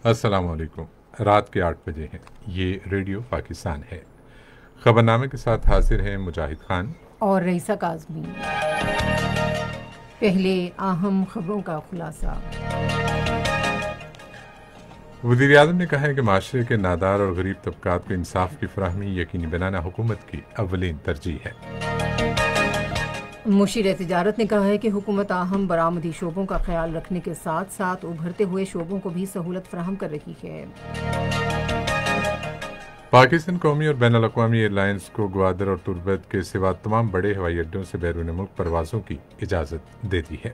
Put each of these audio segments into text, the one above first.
السلام علیکم۔ رات کے 8 بجے ہیں۔ یہ ریڈیو پاکستان ہے۔ خبرنامے کے ساتھ حاضر ہیں مجاہد خان اور رئیسہ کاظمی۔ پہلے اہم خبروں کا خلاصہ۔ وزیر اعظم نے کہا ہے کہ معاشرے کے نادار اور غریب طبقات کو انصاف کی فراہمی یقینی بنانا حکومت کی اولین ترجیح ہے۔ مشیر تجارت نے کہا ہے کہ حکومت اہم برآمدی شعبوں کا خیال رکھنے کے ساتھ ساتھ ابھرتے ہوئے شعبوں کو بھی سہولت فراہم کر رہی ہے۔ پاکستان قومی اور بین الاقوامی ایئر لائنز کو گوادر اور تربت کے سوا تمام بڑے ہوائی اڈوں سے بیرون ملک پروازوں کی اجازت دے دی ہے۔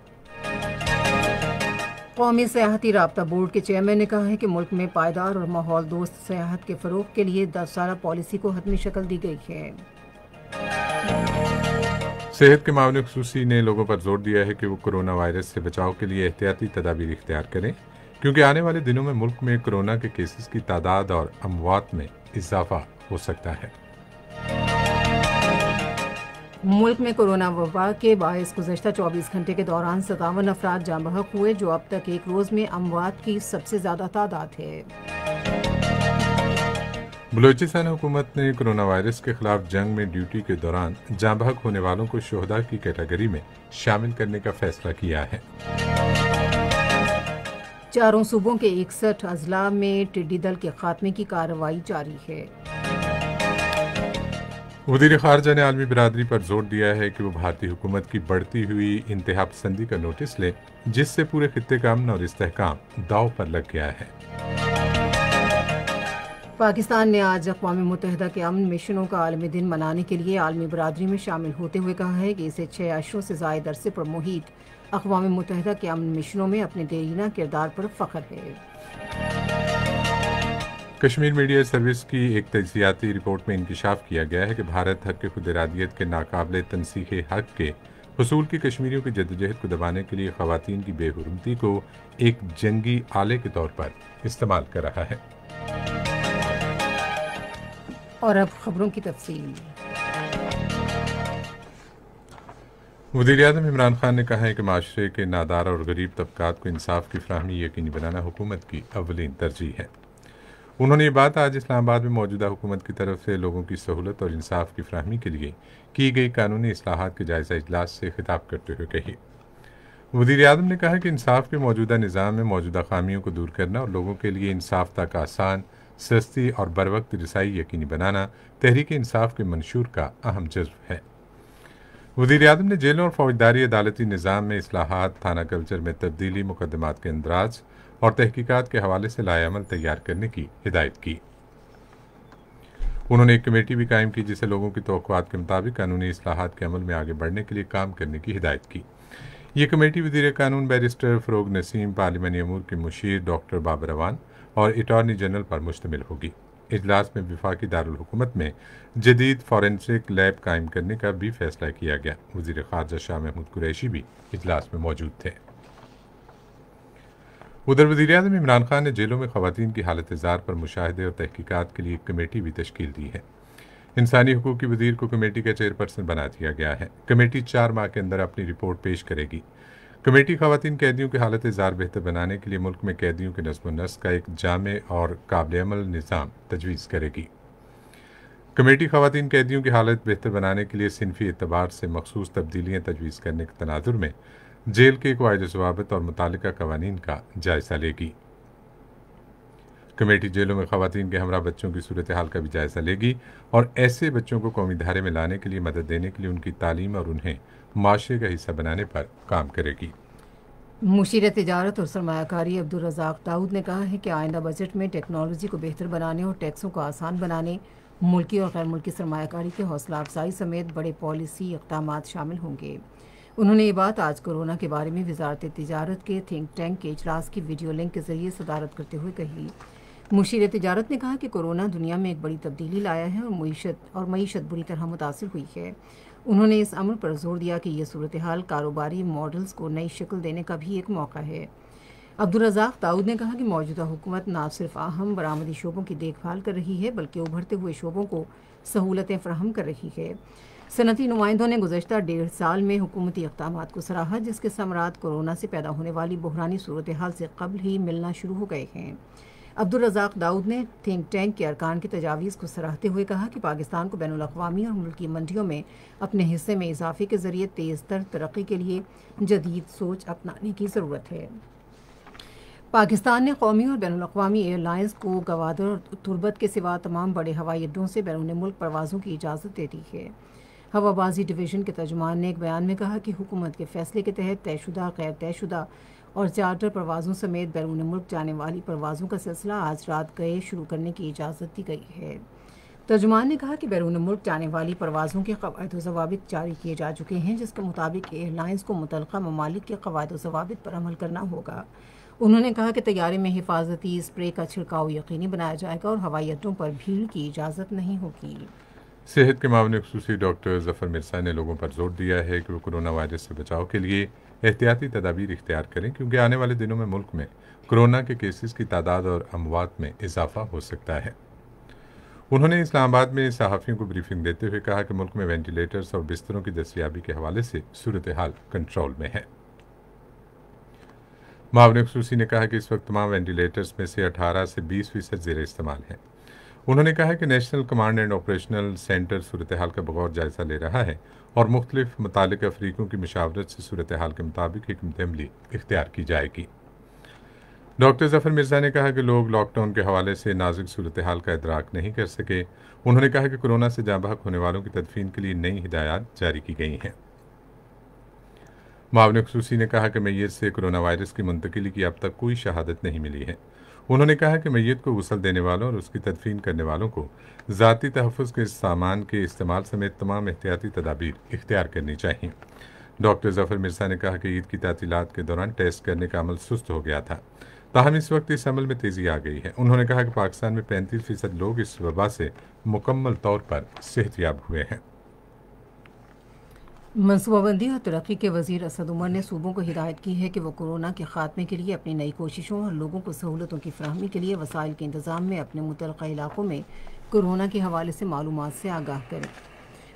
قومی سیاحتی رابطہ بورڈ کے چیئرمین نے کہا ہے کہ ملک میں پائیدار اور ماحول دوست سیاحت کے فروغ کے لیے 10 سالہ پالیسی کو حتمی شکل دی گئی ہے۔ صحت کے معاون خصوصی نے لوگوں پر زور دیا ہے کہ وہ کرونا وائرس سے بچاؤ کے لیے احتیاطی تدابیر اختیار کریں، کیونکہ آنے والے دنوں میں ملک میں کرونا کے کیسز کی تعداد اور اموات میں اضافہ ہو سکتا ہے۔ ملک میں کورونا وبا کے باعث گزشتہ 24 گھنٹے کے دوران 57 افراد جاں بحق ہوئے، جو اب تک ایک روز میں اموات کی سب سے زیادہ تعداد ہے۔ بلوچستان حکومت نے کرونا وائرس کے خلاف جنگ میں ڈیوٹی کے دوران جاں بحق ہونے والوں کو شہداء کی کیٹیگری میں شامل کرنے کا فیصلہ کیا ہے۔ چاروں صوبوں کے 61 اضلاع میں ٹڈی دل کے خاتمے کی کارروائی جاری ہے۔ وزیر خارجہ نے عالمی برادری پر زور دیا ہے کہ وہ بھارتی حکومت کی بڑھتی ہوئی انتہا پسندی کا نوٹس لے، جس سے پورے خطے کا امن اور استحکام داؤ پر لگ گیا ہے۔ پاکستان نے آج اقوام متحدہ کے امن مشنوں کا عالمی دن منانے کے لیے عالمی برادری میں شامل ہوتے ہوئے کہا ہے کہ اسے 6 اشروں سے زائد عرصے پر محیط اقوام متحدہ کے امن مشنوں میں اپنے دیرینہ کردار پر فخر ہے۔ کشمیر میڈیا سروس کی ایک تجزیاتی رپورٹ میں انکشاف کیا گیا ہے کہ بھارت حق خود ارادیت کے ناقابل تنسیخ حق کے حصول کی کشمیریوں کی جدوجہد کو دبانے کے لیے خواتین کی بے حرمتی کو ایک جنگی آلے کے طور پر استعمال کر رہا ہے۔ اور اب خبروں کی تفصیل۔ وزیر اعظم عمران خان نے کہا ہے کہ معاشرے کے نادار اور غریب طبقات کو انصاف کی فراہمی یقینی بنانا حکومت کی اولین ترجیح ہے۔ انہوں نے یہ بات آج اسلام آباد میں موجودہ حکومت کی طرف سے لوگوں کی سہولت اور انصاف کی فراہمی کے لیے کی گئی قانونی اصلاحات کے جائزہ اجلاس سے خطاب کرتے ہوئے کہی۔ وزیر اعظم نے کہا کہ انصاف کے موجودہ نظام میں موجودہ خامیوں کو دور کرنا اور لوگوں کے لیے انصاف تک آسان، سستی اور بروقت رسائی یقینی بنانا تحریک انصاف کے منشور کا اہم جزو ہے۔ وزیر اعظم نے جیلوں اور فوجداری عدالتی نظام میں اصلاحات، تھانہ کلچر میں تبدیلی، مقدمات کے اندراج اور تحقیقات کے حوالے سے لائحہ عمل تیار کرنے کی ہدایت کی۔ انہوں نے ایک کمیٹی بھی قائم کی جسے لوگوں کی توقعات کے مطابق قانونی اصلاحات کے عمل میں آگے بڑھنے کے لیے کام کرنے کی ہدایت کی۔ یہ کمیٹی وزیر قانون بیرسٹر فروغ نسیم، پارلیمانی امور کے مشیر ڈاکٹر بابر اعوان اور اٹارنی جنرل پر مشتمل ہوگی۔ اجلاس میں وفاقی دارالحکومت میں جدید فورینسک لیب قائم کرنے کا بھی فیصلہ کیا گیا۔ وزیر خارجہ شاہ محمود قریشی بھی اجلاس میں موجود تھے۔ ادھر وزیر اعظم عمران خان نے جیلوں میں خواتین کی حالت زار پر مشاہدے اور تحقیقات کے لیے ایک کمیٹی بھی تشکیل دی ہے۔ انسانی حقوق کی وزیر کو کمیٹی کا چیئرپرسن بنا دیا گیا ہے۔ کمیٹی 4 ماہ کے اندر اپنی رپورٹ پیش کرے گی۔ کمیٹی خواتین قیدیوں کی حالت زار بہتر بنانے کے لیے ملک میں قیدیوں کے نظم و نسق کا ایک جامع اور قابل عمل نظام تجویز کرے گی۔ کمیٹی خواتین قیدیوں کی حالت بہتر بنانے کے لیے صنفی اعتبار سے مخصوص تبدیلیاں تجویز کرنے کے تناظر میں جیل کے قواعد و ضوابط اور متعلقہ قوانین کا جائزہ لے گی۔ کمیٹی جیلوں میں خواتین کے ہمراہ بچوں کی صورتحال کا بھی جائزہ لے گی اور ایسے بچوں کو قومی دھارے میں لانے کے لیے مدد دینے کے لیے ان کی تعلیم اور انہیں معاشرے کا حصہ بنانے پر کام کرے گی۔ مشیر تجارت اور سرمایہ کاری عبدالرزاق داؤد نے کہا ہے کہ آئندہ بجٹ میں ٹیکنالوجی کو بہتر بنانے اور ٹیکسوں کو آسان بنانے، ملکی اور غیر ملکی سرمایہ کاری کے حوصلہ افزائی سمیت بڑے پالیسی اقدامات شامل ہوں گے۔ انہوں نے یہ بات آج کورونا کے بارے میں وزارت تجارت کے تھنک ٹینک کے اجلاس کی ویڈیو لنک کے ذریعے صدارت کرتے ہوئے کہی۔ مشیر تجارت نے کہا کہ کورونا دنیا میں ایک بڑی تبدیلی لایا ہے اور معیشت بری طرح متاثر ہوئی ہے۔ انہوں نے اس عمل پر زور دیا کہ یہ صورتحال کاروباری ماڈلز کو نئی شکل دینے کا بھی ایک موقع ہے۔ عبدالرزاق داؤد نے کہا کہ موجودہ حکومت نہ صرف اہم برآمدی شعبوں کی دیکھ بھال کر رہی ہے بلکہ ابھرتے ہوئے شعبوں کو سہولتیں فراہم کر رہی ہے۔ صنعتی نمائندوں نے گزشتہ 1.5 سال میں حکومتی اقدامات کو سراہا، جس کے ثمرات کورونا سے پیدا ہونے والی بحرانی صورتحال سے قبل ہی ملنا شروع ہو گئے ہیں۔ عبدالرزاق داؤد نے تھنک ٹینک کے ارکان کی تجاویز کو سراہتے ہوئے کہا کہ پاکستان کو بین الاقوامی اور ملکی منڈیوں میں اپنے حصے میں اضافے کے ذریعے تیز تر ترقی کے لیے جدید سوچ اپنانے کی ضرورت ہے۔ پاکستان نے قومی اور بین الاقوامی ایئر لائنز کو گوادر اور تربت کے سوا تمام بڑے ہوائی اڈوں سے بیرون ملک پروازوں کی اجازت دے دی ہے۔ ہوا بازی ڈویژن کے ترجمان نے ایک بیان میں کہا کہ حکومت کے فیصلے کے تحت طے شدہ، غیر طے شدہ اور چارٹر پروازوں سمیت بیرون ملک جانے والی پروازوں کا سلسلہ آج رات گئے شروع کرنے کی اجازت دی گئی ہے۔ ترجمان نے کہا کہ بیرون ملک جانے والی پروازوں کے قواعد و ضوابط جاری کیے جا چکے ہیں، جس کے مطابق ایئر لائنز کو متعلقہ ممالک کے قواعد و ضوابط پر عمل کرنا ہوگا۔ انہوں نے کہا کہ طیارے میں حفاظتی اسپرے کا چھڑکاؤ یقینی بنایا جائے گا اور ہوائی اڈوں پر بھیڑ کی اجازت نہیں ہوگی۔ صحت کے معاون خصوصی ڈاکٹر ظفر مرزا نے لوگوں پر زور دیا ہے کہ وہ کورونا وائرس سے بچاؤ کے لیے احتیاطی تدابیر اختیار کریں، کیونکہ آنے والے دنوں میں ملک میں کورونا کے کیسز کی تعداد اور اموات میں اضافہ ہو سکتا ہے۔ انہوں نے اسلام آباد میں صحافیوں کو بریفنگ دیتے ہوئے کہا کہ ملک میں وینٹیلیٹرز اور بستروں کی دستیابی کے حوالے سے صورتحال کنٹرول میں ہے۔ معاون خصوصی نے کہا کہ اس وقت تمام وینٹیلیٹرز میں سے 18 سے 20% زیر استعمال ہیں۔ انہوں نے کہا کہ national command and operational centre صورتحال کا بغور جائزہ لے رہا ہے اور مختلف متعلقہ فریقوں کی مشاورت سے صورتحال کے مطابق حکمت عملی اختیار کی جائے گی۔ ڈاکٹر ظفر مرزا نے کہا کہ لوگ لاک ڈاؤن کے حوالے سے نازک صورتحال کا ادراک نہیں کر سکے۔ انہوں نے کہا کہ کورونا سے جاں بحق ہونے والوں کی تدفین کے لیے نئی ہدایات جاری کی گئی ہیں۔ معاون خصوصی نے کہا کہ میت سے کورونا وائرس کی منتقلی کی اب تک کوئی شہادت نہیں ملی ہے۔ انہوں نے کہا کہ میت کو غسل دینے والوں اور اس کی تدفین کرنے والوں کو ذاتی تحفظ کے سامان کے استعمال سمیت تمام احتیاطی تدابیر اختیار کرنی چاہیے۔ ڈاکٹر ظفر مرزا نے کہا کہ عید کی تعطیلات کے دوران ٹیسٹ کرنے کا عمل سست ہو گیا تھا، تاہم اس وقت اس عمل میں تیزی آ گئی ہے۔ انہوں نے کہا کہ پاکستان میں 35% لوگ اس وبا سے مکمل طور پر صحت یاب ہوئے ہیں۔ منصوبہ بندی اور ترقی کے وزیر اسد عمر نے صوبوں کو ہدایت کی ہے کہ وہ کورونا کے خاتمے کے لیے اپنی نئی کوششوں اور لوگوں کو سہولتوں کی فراہمی کے لیے وسائل کے انتظام میں اپنے متعلقہ علاقوں میں کورونا کے حوالے سے معلومات سے آگاہ کریں۔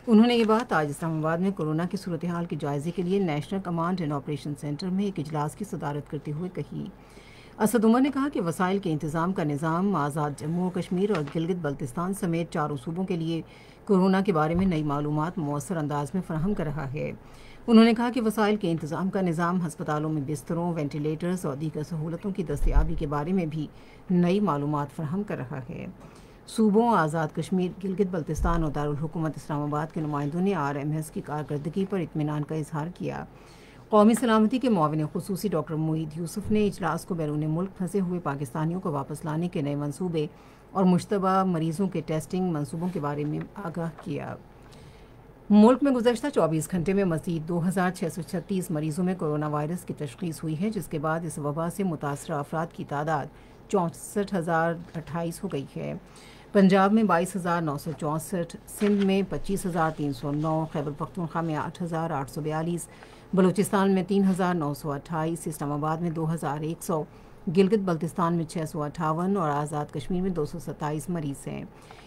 انہوں نے یہ بات آج اسلام آباد میں کورونا کی صورتحال کے جائزے کے لیے national command and operation centre میں ایک اجلاس کی صدارت کرتے ہوئے کہی۔ اسد عمر نے کہا کہ وسائل کے انتظام کا نظام آزاد جموں و کشمیر اور گلگت بلتستان سمیت 4 صوبوں کے لیے کورونا کے بارے میں نئی معلومات مؤثر انداز میں فراہم کر رہا ہے۔ انہوں نے کہا کہ وسائل کے انتظام کا نظام ہسپتالوں میں بستروں، وینٹیلیٹرز اور دیگر سہولتوں کی دستیابی کے بارے میں بھی نئی معلومات فراہم کر رہا ہے۔ صوبوں، آزاد کشمیر، گلگت بلتستان اور دارالحکومت اسلام آباد کے نمائندوں نے RMS کی کارکردگی پر اطمینان کا اظہار کیا۔ قومی سلامتی کے معاون خصوصی ڈاکٹر معید یوسف نے اجلاس کو بیرون ملک پھنسے ہوئے پاکستانیوں کو واپس لانے کے نئے منصوبے اور مشتبہ مریضوں کے ٹیسٹنگ منصوبوں کے بارے میں آگاہ کیا۔ ملک میں گزشتہ 24 گھنٹے میں مزید 2636 مریضوں میں کورونا وائرس کی تشخیص ہوئی ہے، جس کے بعد اس وبا سے متاثرہ افراد کی تعداد 64,028 ہو گئی ہے۔ پنجاب میں 22,964، سندھ میں 25,309، خیبر پختونخوا میں 8,842، بلوچستان میں 3,928، اسلام آباد میں 2,100، گلگت بلتستان میں 658 اور آزاد کشمیر میں 227 مریض ہیں۔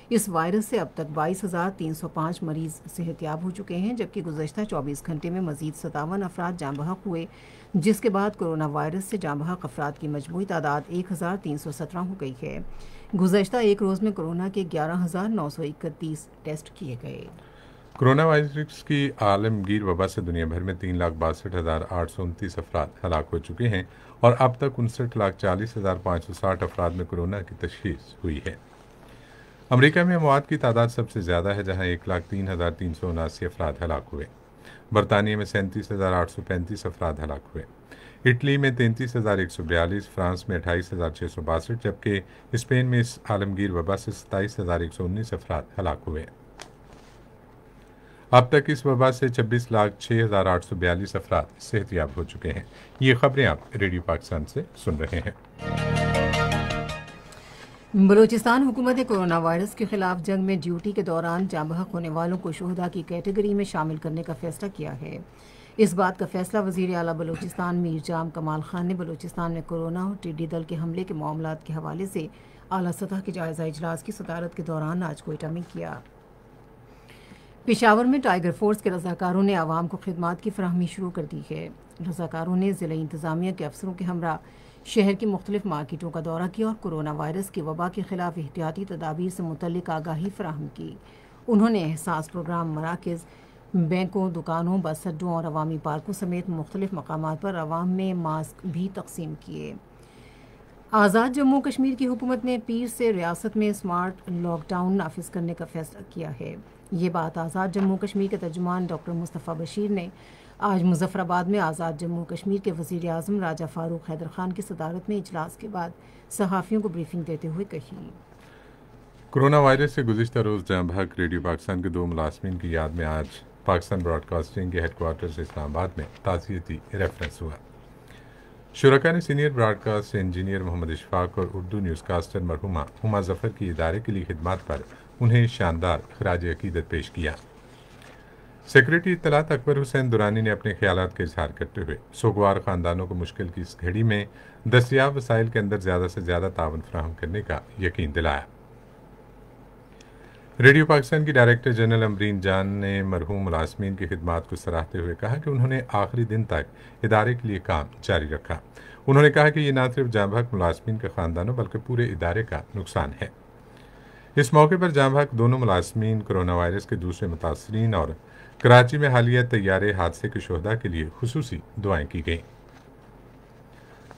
اس وائرس سے اب تک 22,305 مریض صحت یاب ہو چکے ہیں، جبکہ گزشتہ 24 گھنٹے میں مزید 57 افراد جاں بحق ہوئے، جس کے بعد کورونا وائرس سے جاں بحق افراد کی مجموعی تعداد 1,317 ہو گئی ہے۔ گزشتہ ایک روز میں کورونا کے 11,931 ٹیسٹ کیے گئے۔ کورونا وائرس کی عالمگیر وبا سے دنیا بھر میں 3,62,829 افراد ہلاک ہو چکے ہیں اور اب تک 59,40,560 افراد میں کورونا کی تشخیص ہوئی ہے۔ امریکہ میں اموات کی تعداد سب سے زیادہ ہے، جہاں 1,03,379 افراد ہلاک ہوئے۔ برطانیہ میں 37,835 افراد ہلاک ہوئے۔ اٹلی میں 33,142، فرانس میں 28,662، جبکہ اسپین میں اس عالمگیر وبا سے 27,119 افراد ہلاک ہوئے۔ اب تک اس وبا سے 26,06,842 افراد صحت یاب ہو چکے ہیں۔ یہ خبریں آپ ریڈیو پاکستان سے سن رہے ہیں۔ بلوچستان حکومت نے کورونا وائرس کے خلاف جنگ میں ڈیوٹی کے دوران جاں بحق ہونے والوں کو شہداء کی کیٹیگری میں شامل کرنے کا فیصلہ کیا ہے۔ اس بات کا فیصلہ وزیر اعلیٰ بلوچستان میر جام کمال خان نے بلوچستان میں کورونا اور ٹڈی دل کے حملے کے معاملات کے حوالے سے اعلیٰ سطح کے جائزہ اجلاس کی صدارت کے دوران آج کوئٹہ میں کیا۔ پشاور میں ٹائیگر فورس کے رضاکاروں نے عوام کو خدمات کی فراہمی شروع کر دی ہے۔ رضاکاروں نے ضلعی انتظامیہ کے افسروں کے ہمراہ شہر کی مختلف مارکیٹوں کا دورہ کیا اور کورونا وائرس کی وبا کے خلاف احتیاطی تدابیر سے متعلق آگاہی فراہم کی۔ انہوں نے احساس پروگرام مراکز، بینکوں، دکانوں، بس اڈوں اور عوامی پارکوں سمیت مختلف مقامات پر عوام میں ماسک بھی تقسیم کیے۔ آزاد جموں کشمیر کی حکومت نے پیر سے ریاست میں اسمارٹ لاک ڈاؤن نافذ کرنے کا فیصلہ کیا ہے۔ یہ بات آزاد جموں کشمیر کے ترجمان ڈاکٹر مصطفیٰ بشیر نے آج مظفر آباد میں آزاد جموں کشمیر کے وزیر اعظم راجہ فاروق حیدر خان کی صدارت میں اجلاس کے بعد صحافیوں کو بریفنگ دیتے ہوئے کہی۔ کورونا وائرس سے گزشتہ روز جاں بحق ریڈیو پاکستان کے 2 ملازمین کی یاد میں آج پاکستان براڈ کاسٹنگ کے ہیڈ کوارٹر اسلام آباد میں تعزیتی ریفرنس ہوا۔ شرکاء نے سینئر براڈ کاسٹ انجینئر محمد اشفاق اور اردو نیوز کاسٹر مرحومہ ہما ظفر کی ادارے کے لیے خدمات پر انہیں شاندار خراج عقیدت پیش کیا۔ سیکریٹری اطلاعات اکبر حسین دورانی نے اپنے خیالات کا اظہار کرتے ہوئے سوگوار خاندانوں کو مشکل کی اس گھڑی میں دستیاب وسائل کے اندر زیادہ سے زیادہ تعاون فراہم کرنے کا یقین دلایا۔ ریڈیو پاکستان کی ڈائریکٹر جنرل امرین جان نے مرحوم ملازمین کی خدمات کو سراہتے ہوئے کہا کہ انہوں نے آخری دن تک ادارے کے لیے کام جاری رکھا۔ انہوں نے کہا کہ یہ نہ صرف جاں بحق ملازمین کے خاندانوں بلکہ پورے ادارے کا نقصان ہے۔ اس موقع پر جاں بحق دونوں ملازمین، کورونا وائرس کے دوسرے متاثرین اور کراچی میں حالیہ طیارے حادثے کے شہداء کے لیے خصوصی دعائیں کی گئیں۔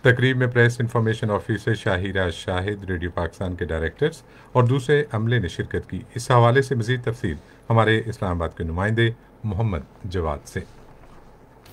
تقریب میں پریس انفارمیشن آفیسر شاہرہ شاہد، ریڈیو پاکستان کے ڈائریکٹرز اور دوسرے عملے نے شرکت کی۔ اس حوالے سے مزید تفصیل ہمارے اسلام آباد کے نمائندے محمد جواد سے۔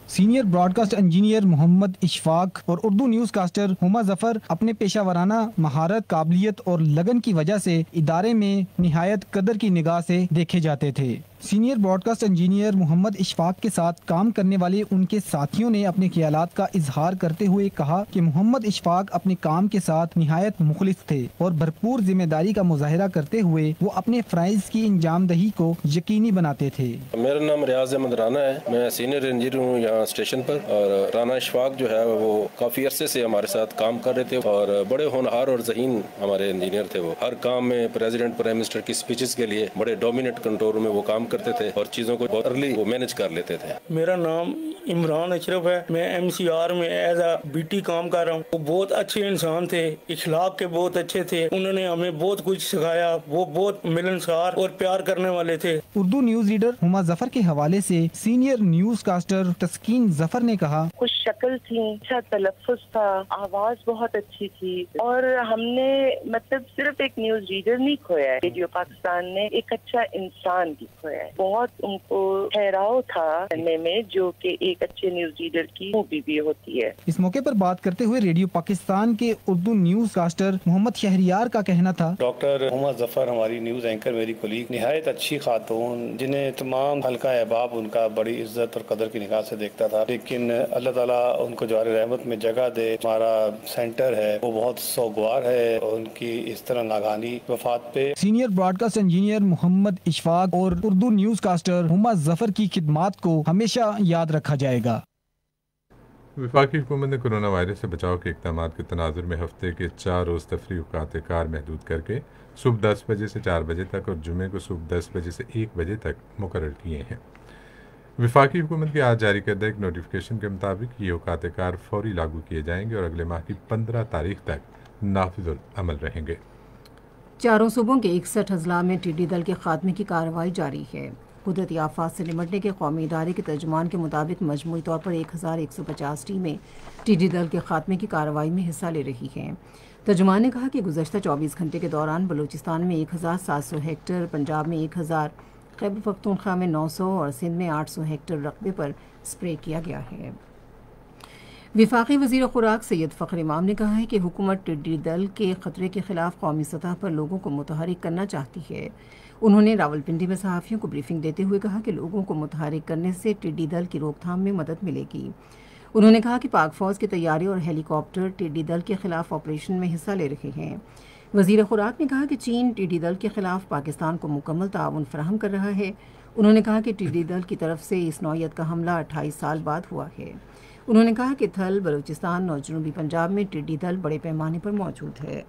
سینئر براڈ کاسٹ انجینئر محمد اشفاق اور اردو نیوز کاسٹر ہما ظفر اپنے پیشہ ورانہ مہارت، قابلیت اور لگن کی وجہ سے ادارے میں نہایت قدر کی نگاہ سے دیکھے جاتے تھے۔ سینئر براڈ کاسٹ انجینئر محمد اشفاق کے ساتھ کام کرنے والے ان کے ساتھیوں نے اپنے خیالات کا اظہار کرتے ہوئے کہا کہ محمد اشفاق اپنے کام کے ساتھ نہایت مخلص تھے اور بھرپور ذمہ داری کا مظاہرہ کرتے ہوئے وہ اپنے فرائض کی انجام دہی کو یقینی بناتے تھے۔ میرا نام ریاض احمد رانا ہے، میں سینئر انجینئر ہوں یہاں اسٹیشن پر، اور رانا اشفاق جو ہے وہ کافی عرصے سے ہمارے ساتھ کام کر رہے تھے اور بڑے ہونہار اور ذہین ہمارے انجینئر تھے۔ وہ ہر کام میں پریزیڈنٹ، پرائم منسٹر کی اسپیچز کے لیے بڑے ڈومیننٹ کنٹرول میں وہ کام کرتے تھے اور چیزوں کو بہت ارلی وہ مینج کر لیتے تھے۔ میرا نام عمران اشرف ہے، میں ایم سی آر میں ایز اے بی ٹی کام کر رہا ہوں۔ وہ بہت اچھے انسان تھے، اخلاق کے بہت اچھے تھے، انہوں نے ہمیں بہت کچھ سکھایا، وہ بہت ملنسار اور پیار کرنے والے تھے۔ اردو نیوز ریڈر ہما ظفر کے حوالے سے سینئر نیوز کاسٹر تسکین ظفر نے کہا، خوش شکل تھی، اچھا تلفظ تھا، آواز بہت اچھی تھی، اور ہم نے مطلب صرف ایک نیوز ریڈر نہیں کھویا ہے، ریڈیو پاکستان نے ایک اچھا انسان بھی کھویا ہے۔ بہت ان کو ٹھہراؤ تھا کرنے میں، جو کہ ایک اچھے نیوز ریڈر کی خوبی بھی ہوتی ہے۔ اس موقع پر بات کرتے ہوئے ریڈیو پاکستان کے اردو نیوز کاسٹر محمد شہریار کا کہنا تھا، ڈاکٹر ہما ظفر ہماری نیوز اینکر، میری کولیگ، نہایت اچھی خاتون جنہیں تمام حلقہ احباب ان کا بڑی عزت اور قدر کی نگاہ سے دیکھتا تھا، لیکن اللہ تعالیٰ ان کو جوار رحمت میں جگہ دے۔ ہمارا سینٹر ہے وہ بہت سوگوار ہے ان کی اس طرح ناگہانی وفات پہ۔ سینئر براڈ کاسٹ انجینئر محمد اشفاق اور اردو نیوز کاسٹر ہما ظفر کی خدمات کو ہمیشہ یاد رکھا جائے گا۔ وفاقی حکومت نے کورونا وائرس سے بچاؤ کے اقدامات کے تناظر میں ہفتے کے 4 روز تفریح اوقات کار محدود کر کے صبح 10 بجے سے 4 بجے تک اور جمعے کو صبح 10 بجے سے 1 بجے تک مقرر کیے ہیں۔ وفاقی حکومت کے آج جاری کردہ ایک نوٹیفکیشن کے مطابق یہ اوقات کار فوری لاگو کیے جائیں گے اور اگلے ماہ کی 15 تاریخ تک نافذ العمل رہیں گے۔ چاروں صوبوں کے 61 اضلاع میں ٹڈی دل کے خاتمے کی کارروائی جاری ہے۔ قدرتی آفات سے نمٹنے کے قومی ادارے کے ترجمان کے مطابق مجموعی طور پر 1150 ٹیمیں ٹڈی دل کے خاتمے کی کارروائی میں حصہ لے رہی ہیں۔ ترجمان نے کہا کہ گزشتہ 24 گھنٹے کے دوران بلوچستان میں 1700 ہیکٹر، پنجاب میں 1000، خیبر پختونخوا میں 900 اور سندھ میں 800 ہیکٹر رقبے پر اسپرے کیا گیا ہے۔ وفاقی وزیر خوراک سید فخر امام نے کہا ہے کہ حکومت ٹڈی دل کے خطرے کے خلاف قومی سطح پر لوگوں کو متحرک کرنا چاہتی ہے۔ انہوں نے راولپنڈی میں صحافیوں کو بریفنگ دیتے ہوئے کہا کہ لوگوں کو متحرک کرنے سے ٹڈی دل کی روک تھام میں مدد ملے گی۔ انہوں نے کہا کہ پاک فوج کے طیارے اور ہیلی کاپٹر ٹڈی دل کے خلاف آپریشن میں حصہ لے رہے ہیں۔ وزیر خوراک نے کہا کہ چین ٹڈی دل کے خلاف پاکستان کو مکمل تعاون فراہم کر رہا ہے۔ انہوں نے کہا کہ ٹڈی دل کی طرف سے اس نوعیت کا حملہ 28 سال بعد ہوا ہے۔ انہوں نے کہا کہ تھل، بلوچستان اور جنوبی پنجاب میں ٹڈی دل بڑے پیمانے پر موجود ہے۔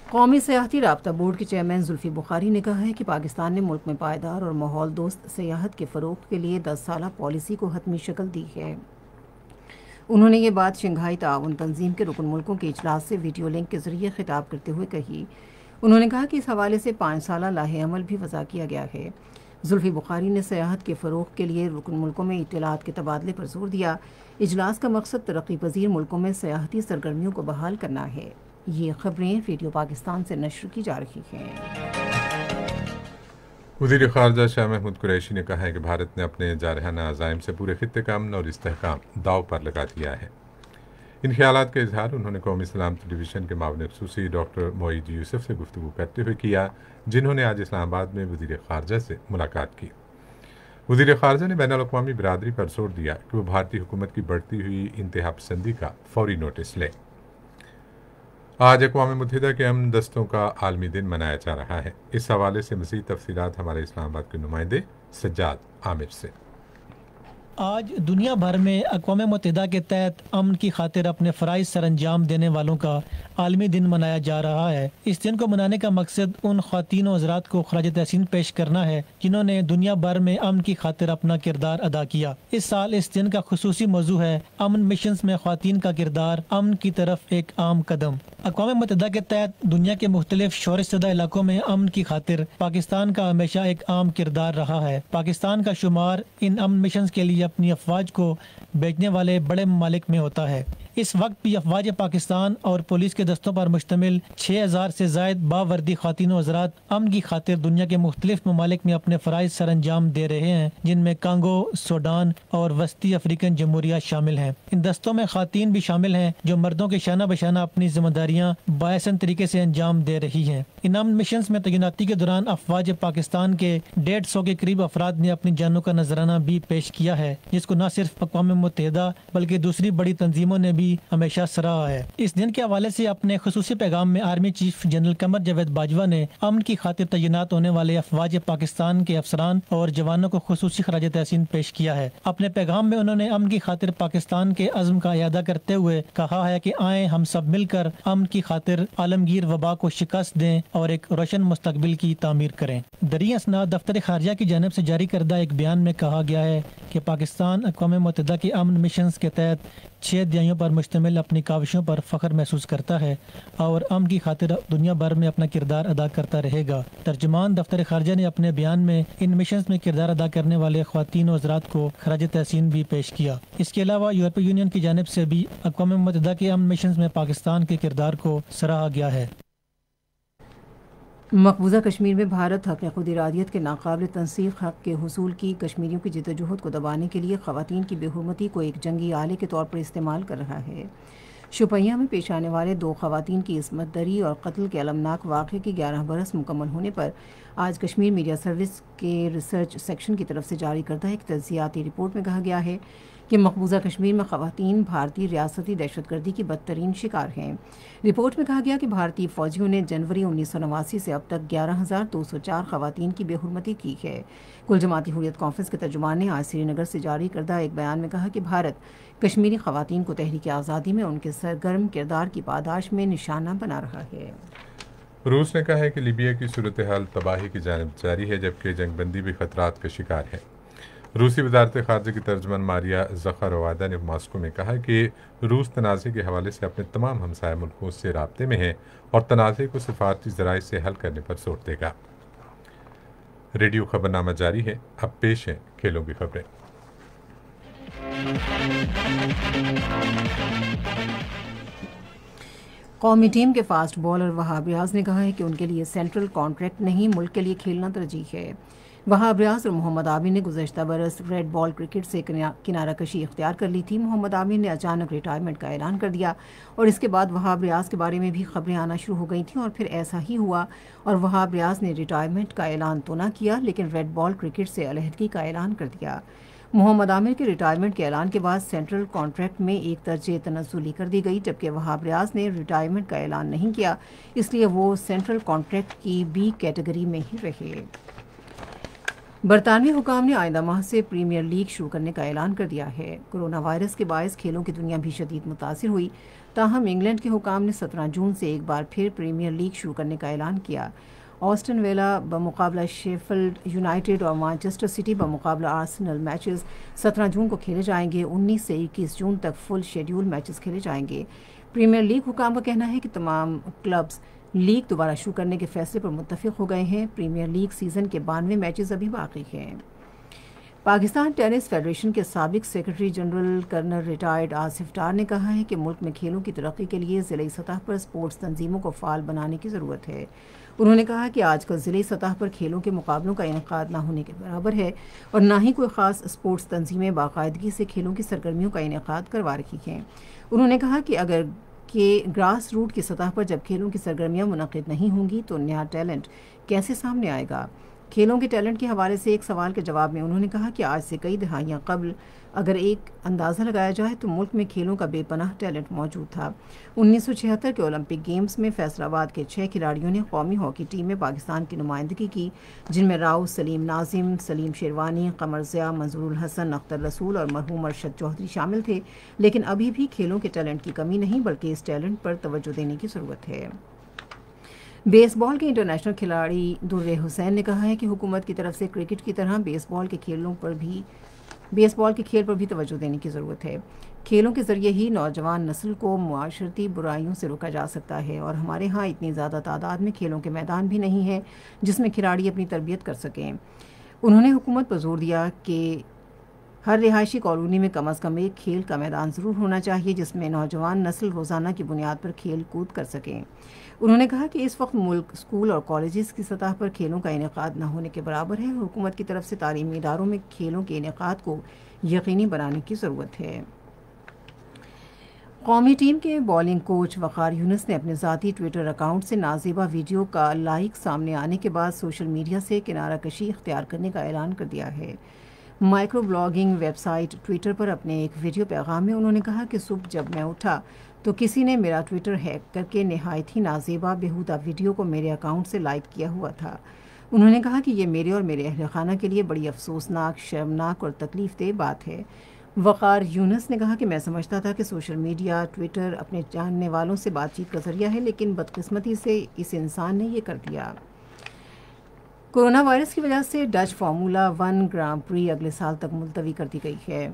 قومی سیاحتی رابطہ بورڈ کے چیئرمین زلفی بخاری نے کہا ہے کہ پاکستان نے ملک میں پائیدار اور ماحول دوست سیاحت کے فروغ کے لیے 10 سالہ پالیسی کو حتمی شکل دی ہے۔ انہوں نے یہ بات شنگھائی تعاون تنظیم کے رکن ملکوں کے اجلاس سے ویڈیو لنک کے ذریعے خطاب کرتے ہوئے کہی۔ انہوں نے کہا کہ اس حوالے سے 5 سالہ لاہ عمل بھی وضع کیا گیا ہے۔ زلفی بخاری نے سیاحت کے فروغ کے لیے رکن ملکوں میں اطلاعات کے تبادلے پر زور دیا۔ اجلاس کا مقصد ترقی پذیر ملکوں میں سیاحتی سرگرمیوں کو بحال کرنا ہے۔ یہ خبریں ریڈیو پاکستان سے نشر کی جا رہی ہیں۔ وزیر خارجہ شاہ محمود قریشی نے کہا ہے کہ بھارت نے اپنے جارحانہ عزائم سے پورے خطے کا امن اور استحکام داؤ پر لگا دیا ہے۔ ان خیالات کا اظہار انہوں نے قومی سلامتی ڈویژن کے معاون خصوصی ڈاکٹر معید یوسف سے گفتگو کرتے ہوئے کیا، جنہوں نے آج اسلام آباد میں وزیر خارجہ سے ملاقات کی۔ وزیر خارجہ نے بین الاقوامی برادری پر زور دیا کہ وہ بھارتی حکومت کی بڑھتی ہوئی انتہا پسندی کا فوری نوٹس لے۔ آج اقوام متحدہ کے امن دستوں کا عالمی دن منایا جا رہا ہے۔ اس حوالے سے مزید تفصیلات ہمارے اسلام آباد کے نمائندے سجاد عامر سے۔ آج دنیا بھر میں اقوام متحدہ کے تحت امن کی خاطر اپنے فرائض سر انجام دینے والوں کا عالمی دن منایا جا رہا ہے۔ اس دن کو منانے کا مقصد ان خواتین و حضرات کو خراج تحسین پیش کرنا ہے جنہوں نے دنیا بھر میں امن کی خاطر اپنا کردار ادا کیا۔ اس سال اس دن کا خصوصی موضوع ہے امن مشنز میں خواتین کا کردار، امن کی طرف ایک عام قدم۔ اقوام متحدہ کے تحت دنیا کے مختلف شورش زدہ علاقوں میں امن کی خاطر پاکستان کا ہمیشہ ایک عام کردار رہا ہے۔ پاکستان کا شمار ان امن مشنز کے لیے اپنی افواج کو بھیجنے والے بڑے ممالک میں ہوتا ہے۔ اس وقت بھی افواج پاکستان اور پولیس کے دستوں پر مشتمل 6000 سے زائد باوردی خواتین و حضرات امن کی خاطر دنیا کے مختلف ممالک میں اپنے فرائض سر انجام دے رہے ہیں، جن میں کانگو، سوڈان اور وسطی افریقن جمہوریہ شامل ہیں۔ ان دستوں میں خواتین بھی شامل ہیں جو مردوں کے شانہ بشانہ اپنی ذمہ داریاں بااحسن طریقے سے انجام دے رہی ہیں۔ ان امن مشنز میں تعیناتی کے دوران افواج پاکستان کے 150 کے قریب افراد نے اپنی جانوں کا نذرانہ بھی پیش کیا ہے، جس کو نہ صرف اقوام متحدہ بلکہ دوسری بڑی تنظیموں نے بھی ہمیشہ سراہا ہے۔ اس دن کے حوالے سے اپنے خصوصی پیغام میں army chief general Qamar Javed Bajwa نے امن کی خاطر تعینات ہونے والے افواج پاکستان کے افسران اور جوانوں کو خصوصی خراج تحسین پیش کیا ہے۔ اپنے پیغام میں انہوں نے امن کی خاطر پاکستان کے عزم کا اعادہ کرتے ہوئے کہا ہے کہ آئیں ہم سب مل کر امن کی خاطر عالمگیر وبا کو شکست دیں اور ایک روشن مستقبل کی تعمیر کریں۔ دریں اسناد دفتر خارجہ کی جانب سے جاری کردہ ایک بیان میں کہا گیا ہے کہ پاکستان اقوام متحدہ کے امن مشنز کے تحت 6 دہائیوں پر مشتمل اپنی کاوشوں پر فخر محسوس کرتا ہے اور امن کی خاطر دنیا بھر میں اپنا کردار ادا کرتا رہے گا۔ ترجمان دفتر خارجہ نے اپنے بیان میں ان مشنز میں کردار ادا کرنے والے خواتین و حضرات کو خراج تحسین بھی پیش کیا۔ اس کے علاوہ یورپی یونین کی جانب سے بھی اقوام متحدہ کے امن مشنز میں پاکستان کے کردار کو سراہا گیا ہے۔ مقبوضہ کشمیر میں بھارت حق خود ارادیت کے ناقابل تنسیق حق کے حصول کی کشمیریوں کی جدوجہد کو دبانے کے لیے خواتین کی بے حرمتی کو ایک جنگی آلے کے طور پر استعمال کر رہا ہے۔ شوپیاں میں پیش آنے والے 2 خواتین کی عصمت دری اور قتل کے المناک واقعے کے 11 برس مکمل ہونے پر آج کشمیر میڈیا سروس کے ریسرچ سیکشن کی طرف سے جاری کردہ ایک تجزیاتی رپورٹ میں کہا گیا ہے کہ مقبوضہ کشمیر میں خواتین بھارتی ریاستی دہشت گردی کی بدترین شکار ہیں۔ رپورٹ میں کہا گیا کہ بھارتی فوجیوں نے جنوری 1989 سے اب تک 11,204 خواتین کی بے حرمتی کی ہے۔ کل جماعتی حریت کانفرنس کے ترجمان نے آج سری نگر سے جاری کردہ ایک بیان میں کہا کہ بھارت کشمیری خواتین کو تحریک آزادی میں ان کے سرگرم کردار کی پاداش میں نشانہ بنا رہا ہے۔ روس نے کہا ہے کہ لیبیا کی صورتحال تباہی کی جانب جاری ہے، جبکہ جنگ بندی بھی خطرات کا شکار ہے۔ روسی وزارت خارجہ کی ترجمان ماریا زخارووادا نے ماسکو میں کہا کہ روس تنازع کے حوالے سے اپنے تمام ہمسایہ ملکوں سے رابطے میں ہے اور تنازع کو سفارتی ذرائع سے حل کرنے پر زور دے گا۔ ریڈیو خبرنامہ جاری ہے، اب پیش ہیں کھیلوں کی خبریں۔ قومی ٹیم کے فاسٹ بالر وہاب ریاض نے کہا ہے کہ ان کے لیے سینٹرل کانٹریکٹ نہیں، ملک کے لیے کھیلنا ترجیح ہے۔ وہاب ریاض اور محمد عامر نے گزشتہ برس ریڈ بال کرکٹ سے کنارہ کشی اختیار کر لی تھی۔ محمد عامر نے اچانک ریٹائرمنٹ کا اعلان کر دیا اور اس کے بعد وہاب ریاض کے بارے میں بھی خبریں آنا شروع ہو گئی تھیں، اور پھر ایسا ہی ہوا اور وہاب ریاض نے ریٹائرمنٹ کا اعلان تو نہ کیا لیکن ریڈ بال کرکٹ سے علیحدگی کا اعلان کر دیا۔ محمد عامر کے ریٹائرمنٹ کے اعلان کے بعد سینٹرل کانٹریکٹ میں ایک درجے تنزلی کر دی گئی، جبکہ وہاب ریاض نے ریٹائرمنٹ کا اعلان نہیں کیا، اس لیے وہ سینٹرل کانٹریکٹ کی بی کیٹیگری میں ہی رہے۔ برطانوی حکام نے آئندہ ماہ سے پریمیئر لیگ شروع کرنے کا اعلان کر دیا ہے۔ کورونا وائرس کے باعث کھیلوں کی دنیا بھی شدید متاثر ہوئی، تاہم انگلینڈ کے حکام نے 17 جون سے ایک بار پھر پریمیئر لیگ شروع کرنے کا اعلان کیا۔ آسٹن ویلا بمقابلہ شیفیلڈ یونائٹڈ اور مانچسٹر سٹی بمقابلہ آرسنل میچز 17 جون کو کھیلے جائیں گے. 19 سے 21 جون تک فل شیڈول میچز کھیلے جائیں گے. پریمیئر لیگ حکام کا کہنا ہے کہ تمام کلبز لیگ دوبارہ شروع کرنے کے فیصلے پر متفق ہو گئے ہیں. پریمیئر لیگ سیزن کے 92 میچز ابھی باقی ہیں. پاکستان ٹینس فیڈریشن کے سابق secretary general colonel retired Asif Dar نے کہا ہے کہ ملک میں کھیلوں کی ترقی کے لیے ضلعی سطح پر سپورٹس تنظیموں کو فعال بنانے کی ضرورت ہے. انہوں نے کہا کہ آج کل ضلعی سطح پر کھیلوں کے مقابلوں کا انعقاد نہ ہونے کے برابر ہے اور نہ ہی کوئی خاص سپورٹس تنظیمیں باقاعدگی سے کھیلوں کی سرگرمیوں کا انعقاد کروا رہی ہیں. انہوں نے کہا کہ اگر گراس روٹ کی سطح پر جب کھیلوں کی سرگرمیاں منعقد نہیں ہوں گی تو نیا ٹیلنٹ کیسے سامنے آئے گا. کھیلوں کے ٹیلنٹ کے حوالے سے ایک سوال کے جواب میں انہوں نے کہا کہ آج سے کئی دہائیاں قبل اگر ایک اندازہ لگایا جائے تو ملک میں کھیلوں کا بے پناہ ٹیلنٹ موجود تھا. 1976 کے اولمپک گیمز میں فیصل آباد کے 6 کھلاڑیوں نے قومی ہاکی ٹیم میں پاکستان کی نمائندگی کی، جن میں راؤ سلیم ناظم، سلیم شیروانی، قمر ضیاء، منظور الحسن، اختر رسول اور مرحوم ارشد چودھری شامل تھے. لیکن ابھی بھی کھیلوں کے ٹیلنٹ کی کمی نہیں بلکہ اس ٹیلنٹ پر توجہ دینے کی ضرورت ہے. بیس بال کے انٹرنیشنل کھلاڑی در حسین نے کہا ہے کہ حکومت کی طرف سے کرکٹ کی طرح بیس بال کے کھیل پر بھی توجہ دینے کی ضرورت ہے. کھیلوں کے ذریعے ہی نوجوان نسل کو معاشرتی برائیوں سے روکا جا سکتا ہے اور ہمارے ہاں اتنی زیادہ تعداد میں کھیلوں کے میدان بھی نہیں ہیں جس میں کھلاڑی اپنی تربیت کر سکیں. انہوں نے حکومت پر زور دیا کہ ہر رہائشی کالونی میں کم از کم ایک کھیل کا میدان ضرور ہونا چاہیے جس میں نوجوان نسل روزانہ کی بنیاد پر کھیل کود کر سکیں. انہوں نے کہا کہ اس وقت ملک اسکول اور کالجز کی سطح پر کھیلوں کا انعقاد نہ ہونے کے برابر ہے. حکومت کی طرف سے تعلیمی اداروں میں کھیلوں کے انعقاد کو یقینی بنانے کی ضرورت ہے. قومی ٹیم کے بالنگ کوچ وقار یونس نے اپنے ذاتی ٹویٹر اکاؤنٹ سے نازیبا ویڈیو کا لائک سامنے آنے کے بعد سوشل میڈیا سے کنارہ کشی اختیار کرنے کا اعلان کر دیا ہے. Microblogging website Twitter پر اپنے ایک ویڈیو پیغام میں انہوں نے کہا کہ صبح جب میں اٹھا تو کسی نے میرا ٹویٹر ہیک کر کے نہایت ہی نازیبا بیہودہ ویڈیو کو میرے اکاؤنٹ سے لائک کیا ہوا تھا. انہوں نے کہا کہ یہ میرے اور میرے اہل خانہ کے لیے بڑی افسوسناک، شرمناک اور تکلیف دہ بات ہے. وقار یونس نے کہا کہ میں سمجھتا تھا کہ سوشل میڈیا، ٹویٹر اپنے جاننے والوں سے بات چیت کا ذریعہ ہے، لیکن بدقسمتی سے اس انسان نے یہ کر دیا. کورونا وائرس کی وجہ سے ڈچ فارمولا 1 گرانڈ پری اگلے سال تک ملتوی کر دی گئی ہے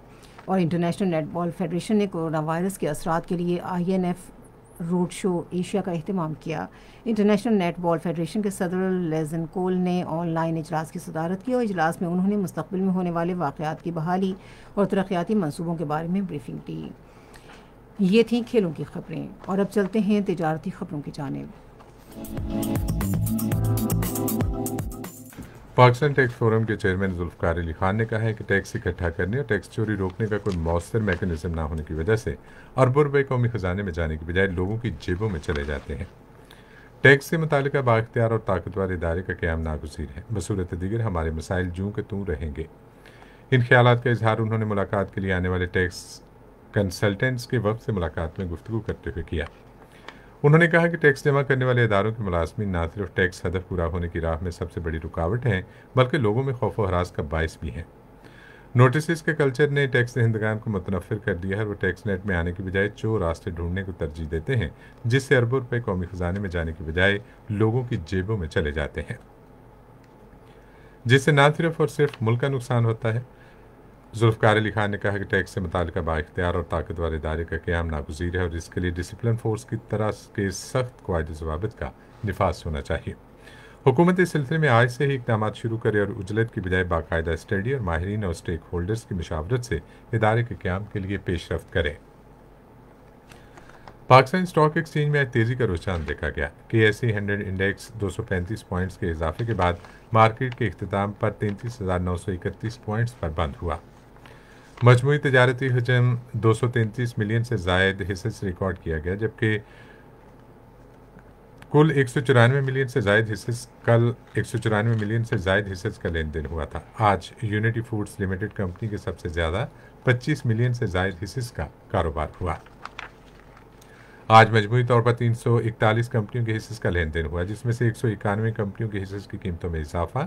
اور انٹرنیشنل نیٹ بال فیڈریشن نے کورونا وائرس کے اثرات کے لیے INF روڈ شو ایشیا کا اہتمام کیا. انٹرنیشنل نیٹ بال فیڈریشن کے صدر لیزن کول نے آن لائن اجلاس کی صدارت کی اور اجلاس میں انہوں نے مستقبل میں ہونے والے واقعات کی بحالی اور ترقیاتی منصوبوں کے بارے میں بریفنگ دی. یہ تھیں کھیلوں کی خبریں اور اب چلتے ہیں تجارتی خبروں کی جانب. پاکستان ٹیکس فورم کے چیئرمین ذوالفقار علی خان نے کہا ہے کہ ٹیکس اکٹھا کرنے اور ٹیکس چوری روکنے کا کوئی مؤثر میکانزم نہ ہونے کی وجہ سے اربوں روپے قومی خزانے میں جانے کی بجائے لوگوں کی جیبوں میں چلے جاتے ہیں. ٹیکس سے متعلقہ بااختیار اور طاقتور ادارے کا قیام ناگزیر ہے. بصورت دیگر ہمارے مسائل جوں کے توں رہیں گے. ان خیالات کا اظہار انہوں نے ملاقات کے لیے آنے والے ٹیکس کنسلٹنٹس کے وفد سے ملاقات میں گفتگو کرتے ہوئے کیا. انہوں نے کہا کہ ٹیکس جمع کرنے والے اداروں کے ملازمین نہ صرف ٹیکس ہدف پورا ہونے کی راہ میں سب سے بڑی رکاوٹ ہیں بلکہ لوگوں میں خوف و ہراس کا باعث بھی ہیں. نوٹسز کے کلچر نے ٹیکس دہندگان کو متنفر کر دیا ہے اور وہ ٹیکس نیٹ میں آنے کی بجائے چور راستے ڈھونڈنے کو ترجیح دیتے ہیں جس سے اربوں روپے قومی خزانے میں جانے کی بجائے لوگوں کی جیبوں میں چلے جاتے ہیں، جس سے نہ صرف اور صرف ملک کا نقصان ہوتا ہے. ذوالفقار علی خان نے کہا کہ ٹیکس سے متعلقہ بااختیار اور طاقتور ادارے کا قیام ناگزیر ہے اور اس کے لیے ڈسپلن فورس کی طرح کے سخت قواعد و ضوابط کا نفاذ ہونا چاہیے. حکومت اس سلسلے میں آج سے ہی اقدامات شروع کرے اور اجلت کی بجائے باقاعدہ اسٹڈی اور ماہرین اور اسٹیک ہولڈرز کی مشاورت سے ادارے کے قیام کے لیے پیش رفت کرے. پاکستان اسٹاک ایکسچینج میں آج تیزی کا رجحان دیکھا گیا. KSE 100 انڈیکس 235 پوائنٹس کے اضافے کے بعد مارکیٹ کے اختتام پر 33,931 پوائنٹس پر بند ہوا. مجموعی تجارتی حجم 233 ملین سے زائد حصص ریکارڈ کیا گیا جبکہ کل 194 ملین سے زائد حصص کا لین دین ہوا تھا. آج یونٹی فوڈز لمیٹڈ کمپنی کے سب سے زیادہ 25 ملین سے زائد حصص کا کاروبار ہوا. آج مجموعی طور پر 341 کمپنیوں کے حصص کا لین دین ہوا جس میں سے 191 کمپنیوں کے حصص کی قیمتوں میں اضافہ،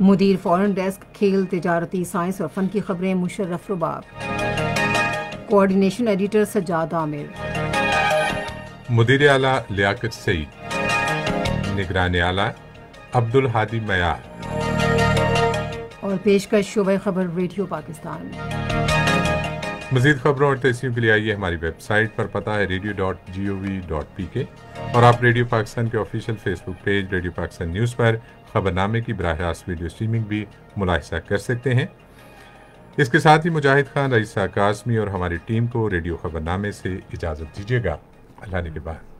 مدیر فورن ڈیسک کھیل تجارتی سائنس اور فن کی خبریں مشرف رباب، کوآرڈینیشن ایڈیٹر سجاد عامر، مدیر اعلیٰ لیاقت سعید، نگران اعلیٰ عبدالہادی معیار، اور پیشکش شعبہ خبر ریڈیو پاکستان۔ مزید خبروں اور تحریروں کے لیے آئیے ہماری ویب سائٹ پر، پتہ ہے radio.gov.pk، اور آپ ریڈیو پاکستان کے آفیشیل فیس بک پیج ریڈیو پاکستان نیوز پر خبرنامے کی براہ راست ویڈیو اسٹریمنگ بھی ملاحظہ کر سکتے ہیں۔ اس کے ساتھ ہی مجاہد خان، رئیسہ کاظمی اور ہماری ٹیم کو ریڈیو خبرنامے سے اجازت دیجیے گا۔ اللہ نے کے بعد